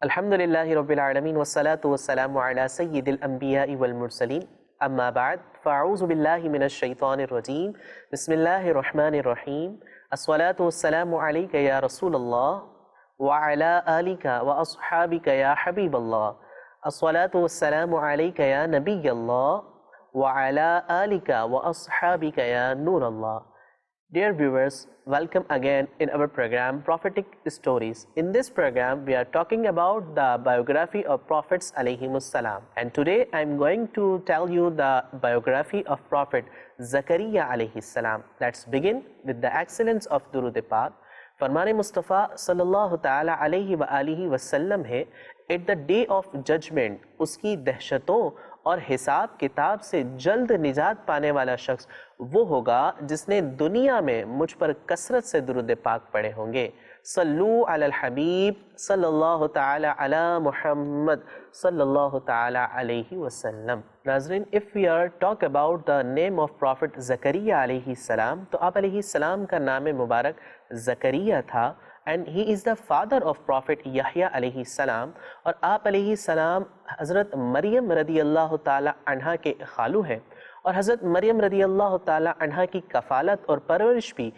الحمد لله رب العالمين والصلاة والسلام على سيد الأنبياء والمرسلين أما بعد فأعوذ بالله من الشيطان الرجيم بسم الله الرحمن الرحيم الصلاة والسلام عليك يا رسول الله وعلى آلك وأصحابك يا حبيب الله الصلاة والسلام عليك يا نبي الله وعلى آلك وأصحابك يا نور الله. Dear viewers, welcome again in our program Prophetic Stories. In this program, we are talking about the biography of Prophets alayhimus salam. And today I am going to tell you the biography of Prophet Zakaria alayhis salam. Let's begin with the excellence of Durud Pak. فرمان مصطفیٰ صلی اللہ تعالیٰ علیہ وآلہ وسلم ہے at the day of judgement اس کی دہشتوں اور حساب کتاب سے جلد نجات پانے والا شخص وہ ہوگا جس نے دنیا میں مجھ پر کثرت سے درود پاک پڑھے ہوں گے. صلو علی الحبیب صلی اللہ تعالی علی محمد صلی اللہ تعالی علیہ وسلم. ناظرین, if we are talk about the name of Prophet زکریا علیہ السلام تو آپ علیہ السلام کا نام مبارک زکریا تھا and he is the father of Prophet یحییٰ علیہ السلام, اور آپ علیہ السلام حضرت مریم رضی اللہ تعالی عنہ کے خالو ہیں, اور حضرت مریم رضی اللہ تعالی عنہ کی کفالت اور پرورش بھی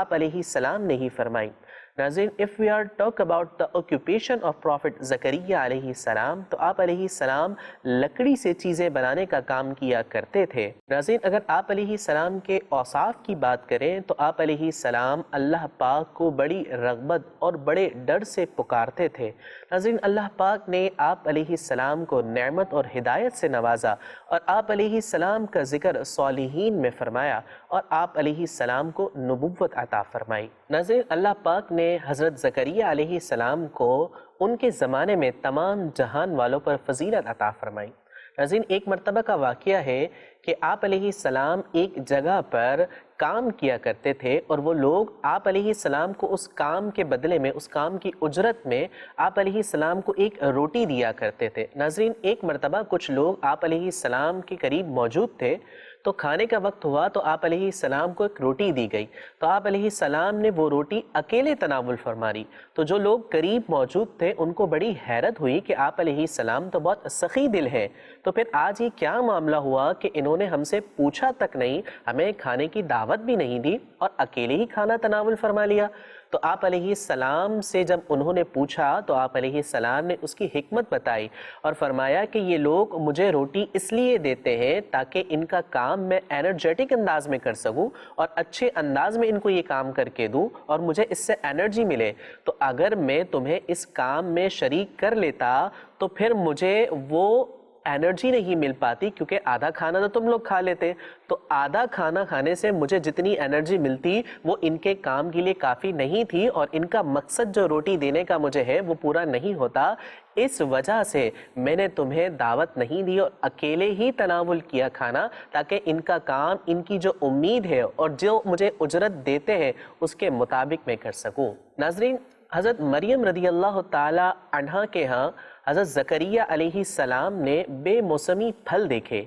آپ علیہ السلام نے ہی فرمائی. ناظرین, if we are talk about the occupation of Prophet زکریا علیہ السلام تو آپ علیہ السلام لکڑی سے چیزیں بنانے کا کام کیا کرتے تھے. ناظرین, اگر آپ علیہ السلام کے اوصاف کی بات کریں تو آپ علیہ السلام اللہ پاک کو بڑی رغبت اور بڑے ڈر سے پکارتے تھے. ناظرین, اللہ پاک نے آپ علیہ السلام کو نعمت اور ہدایت سے نوازا اور آپ علیہ السلام کا ذکر صالحین میں فرمایا اور آپ علیہ السلام کو نبوت عطا فرمائی. ناظرین, اللہ پاک نے حضرت زکریا علیہ السلام کو ان کے زمانے میں تمام جہان والوں پر فضیلت عطا فرمائی. ناظرین, ایک مرتبہ کا واقعہ ہے کہ آپ علیہ السلام ایک جگہ پر کام کیا کرتے تھے اور وہ لوگ آپ علیہ السلام کو اس کام کے بدلے میں, اس کام کی اجرت میں آپ علیہ السلام کو ایک روٹی دیا کرتے تھے. ناظرین, ایک مرتبہ کچھ لوگ آپ علیہ السلام کے قریب موجود تھے تو کھانے کا وقت ہوا تو آپ علیہ السلام کو ایک روٹی دی گئی تو آپ علیہ السلام نے وہ روٹی اکیلے تناول فرما لی. تو جو لوگ قریب موجود تھے ان کو بڑی حیرت ہوئی کہ آپ علیہ السلام تو بہت سخی دل ہیں, تو پھر آج یہ کیا معاملہ ہوا کہ انہوں نے ہم سے پوچھا تک نہیں, ہمیں کھانے کی دعوت بھی نہیں دی اور اکیلے ہی کھانا تناول فرما لیا. تو آپ علیہ السلام سے جب انہوں نے پوچھا تو آپ علیہ السلام نے اس کی حکمت بتائی اور فرمایا کہ یہ لوگ مجھے روٹی اس لیے دیتے ہیں تاکہ ان کا کام میں انرجیٹک انداز میں کر سکوں اور اچھے انداز میں ان کو یہ کام کر کے دوں اور مجھے اس سے انرجی ملے. تو اگر میں تمہیں اس کام میں شریک کر لیتا تو پھر مجھے وہ انرجی نہیں مل پاتی, کیونکہ آدھا کھانا تو تم لوگ کھا لیتے, تو آدھا کھانا کھانے سے مجھے جتنی انرجی ملتی وہ ان کے کام کے لیے کافی نہیں تھی اور ان کا مقصد جو روٹی دینے کا مجھے ہے وہ پورا نہیں ہوتا. اس وجہ سے میں نے تمہیں دعوت نہیں دی اور اکیلے ہی تناول کیا کھانا تاکہ ان کا کام, ان کی جو امید ہے اور جو مجھے اجرت دیتے ہیں اس کے مطابق میں کر سکوں. ناظرین, حضرت مریم رضی اللہ تعالی عنہ کے ہاں حضرت زکریا علیہ السلام نے بے موسمی پھل دیکھے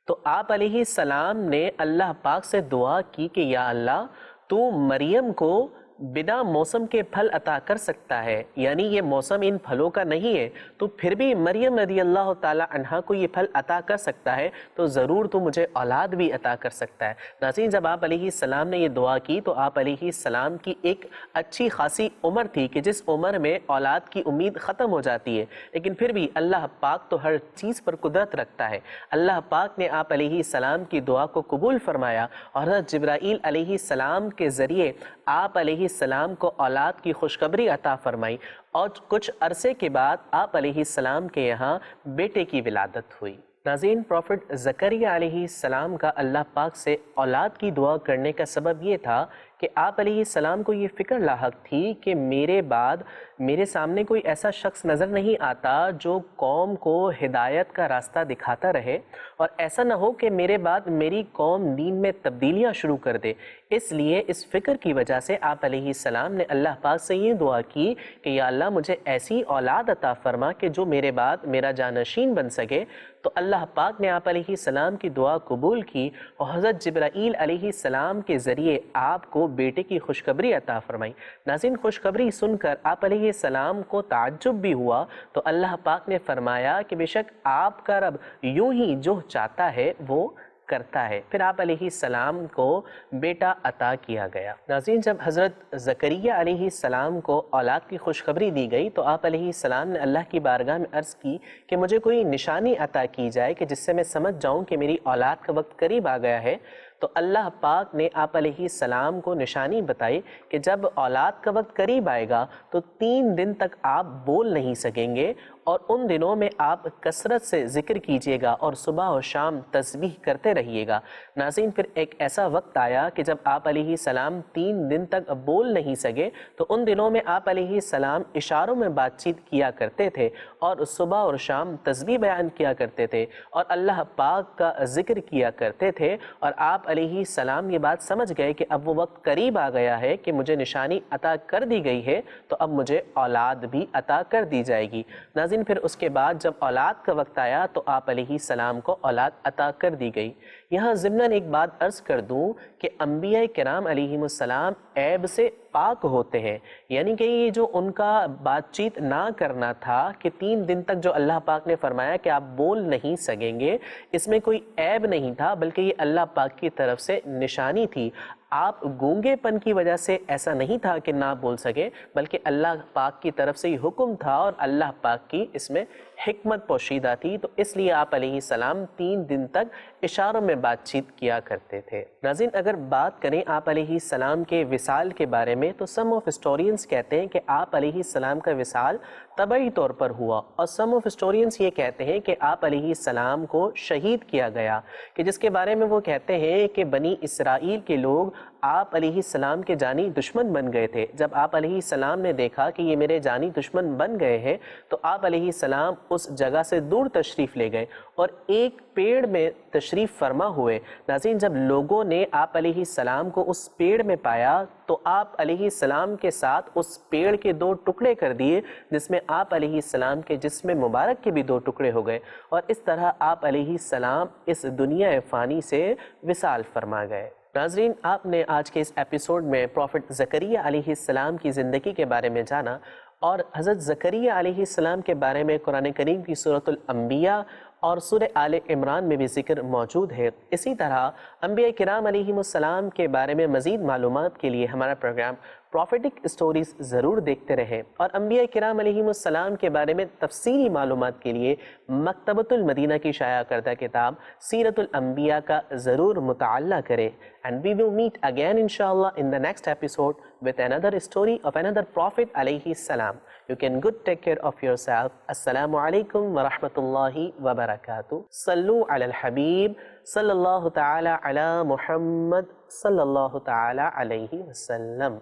تو آپ علیہ السلام نے اللہ پاک سے دعا کی کہ یا اللہ تو مریم کو بنا موسم کے پھل عطا کر سکتا ہے, یعنی یہ موسم ان پھلوں کا نہیں ہے تو پھر بھی مریم رضی اللہ تعالی عنہ کو یہ پھل عطا کر سکتا ہے تو ضرور تو مجھے اولاد بھی عطا کر سکتا ہے. ناظرین, جب آپ علیہ السلام نے یہ دعا کی تو آپ علیہ السلام کی ایک اچھی خاصی عمر تھی کہ جس عمر میں اولاد کی امید ختم ہو جاتی ہے, لیکن پھر بھی اللہ پاک تو ہر چیز پر قدرت رکھتا ہے. اللہ پاک نے آپ علیہ السلام کی دعا کو قبول فرمایا اور حضرت جبرائیل علیہ السلام کے ذریعے آپ علیہ السلام کو اولاد کی خوشخبری عطا فرمائی اور کچھ عرصے کے بعد آپ علیہ السلام کے یہاں بیٹے کی ولادت ہوئی. ناظرین, پروفٹ زکریا علیہ السلام کا اللہ پاک سے اولاد کی دعا کرنے کا سبب یہ تھا کہ آپ علیہ السلام کو یہ فکر لاحق تھی کہ میرے بعد میرے سامنے کوئی ایسا شخص نظر نہیں آتا جو قوم کو ہدایت کا راستہ دکھاتا رہے اور ایسا نہ ہو کہ میرے بعد میری قوم دین میں تبدیلیاں شروع کر دے. اس لیے اس فکر کی وجہ سے آپ علیہ السلام نے اللہ پاک سے یہ دعا کی کہ یا اللہ مجھے ایسی اولاد عطا فرما کہ جو میرے بعد میرا جانشین بن سکے. تو اللہ پاک نے آپ علیہ السلام کی دعا قبول کی اور حضرت جبرائیل علیہ السلام کے ذریعے آپ کو بیٹے کی خوشخبری عطا فرمائی۔ ناظرین، خوشخبری سن کر آپ علیہ السلام کو تعجب بھی ہوا، تو اللہ پاک نے فرمایا کہ بے شک آپ کا رب یوں ہی جو چاہتا ہے وہ کرتا ہے۔ پھر آپ علیہ السلام کو بیٹا عطا کیا گیا۔ ناظرین، جب حضرت زکریا علیہ السلام کو اولاد کی خوشخبری دی گئی تو آپ علیہ السلام نے اللہ کی بارگاہ میں عرض کی کہ مجھے کوئی نشانی عطا کی جائے کہ جس سے میں سمجھ جاؤں کہ میری اولاد کا وقت قریب آ گیا ہے۔ تو اللہ پاک نے آپ علیہ السلام کو نشانی بتائی کہ جب اولاد کا وقت قریب آئے گا تو 3 دن تک آپ بول نہیں سکیں گے، اور ان دنوں میں آپ کثرت سے ذکر کیجئے گا اور صبح و شام تسبیح کرتے رہیے گا۔ ناظرین، پھر ایک ایسا وقت آیا کہ جب آپ علیہ السلام 3 دن تک بول نہیں سکے، تو ان دنوں میں آپ علیہ السلام اشاروں میں بات چیت کیا کرتے تھے اور صبح اور شام تسبیح بیان کیا کرتے تھے اور اللہ پاک کا ذکر کیا کرتے تھے، اور آپ علیہ السلام یہ بات سمجھ گئے کہ اب وہ وقت قریب آ گیا ہے کہ مجھے نشانی عطا کر دی گئی ہے، تو اب مجھے اولاد بھی عطا کر دی جائے گی۔ ناظرین، پھر اس کے بعد جب اولاد کا وقت آیا تو آپ علیہ السلام کو اولاد عطا کر دی گئی۔ یہاں ضمناً ایک بات عرض کر دوں کہ انبیاء کرام علیہم السلام عیب سے پاک ہوتے ہیں، یعنی کہ یہ جو ان کا بات چیت نہ کرنا تھا کہ 3 دن تک جو اللہ پاک نے فرمایا کہ آپ بول نہیں سکیں گے، اس میں کوئی عیب نہیں تھا، بلکہ یہ اللہ پاک کی طرف سے نشانی تھی۔ آپ گونگے پن کی وجہ سے ایسا نہیں تھا کہ نہ بول سکے، بلکہ اللہ پاک کی طرف سے یہ حکم تھا اور اللہ پاک کی اس میں حکمت پوشیدہ تھی، تو اس لیے آپ علیہ السلام 3 دن تک اشاروں میں بات چیت کیا کرتے تھے۔ ناظرین، اگر بات کریں آپ علیہ السلام کے وصال کے بارے میں تو سم آف ہسٹورینز کہتے ہیں کہ آپ علیہ السلام کا وصال طبعی طور پر ہوا، اور سم آف ہسٹورینز یہ کہتے ہیں کہ آپ علیہ السلام کو شہید کیا گیا، کہ جس کے بارے میں وہ کہتے ہیں کہ بنی اسرائیل کے لوگ آپ علیہ السلام کے جانی دشمن بن گئے تھے۔ جب آپ علیہ السلام نے دیکھا کہ یہ میرے جانی دشمن بن گئے ہیں تو آپ علیہ السلام اس جگہ سے دور تشریف لے گئے اور ایک پیڑ میں تشریف فرما ہوئے۔ ناظرین، جب لوگوں نے آپ علیہ السلام کو اس پیڑ میں پایا تو آپ علیہ السلام کے ساتھ اس پیڑ کے 2 ٹکڑے کر دیے، جس میں آپ علیہ السلام کے جسم مبارک کے بھی 2 ٹکڑے ہو گئے، اور اس طرح آپ علیہ السلام اس دنیا فانی سے وصال فرما گئے۔ ناظرین، آپ نے آج کے اس ایپیسوڈ میں پروفٹ زکریا علیہ السلام کی زندگی کے بارے میں جانا، اور حضرت زکریا علیہ السلام کے بارے میں قرآن کریم کی سورۃ الانبیاء اور سورہ آل عمران میں بھی ذکر موجود ہے۔ اسی طرح انبیاء کرام علیہم السلام کے بارے میں مزید معلومات کے لیے ہمارا پروگرام پروفیٹک اسٹوریز ضرور دیکھتے رہیں، اور انبیاء کرام علیہم السلام کے بارے میں تفصیلی معلومات کے لیے مکتبۃ المدینہ کی شائع کردہ کتاب سیرت الانبیاء کا ضرور مطالعہ کریں۔ And we will meet again inshallah in the next episode with another story of another prophet alayhi salam. You can good take care of yourself. Assalamu alaikum wa rahmatullahi wa barakatuh. Sallu ala al-habib sallallahu ta'ala ala Muhammad sallallahu ta'ala alayhi wa sallam.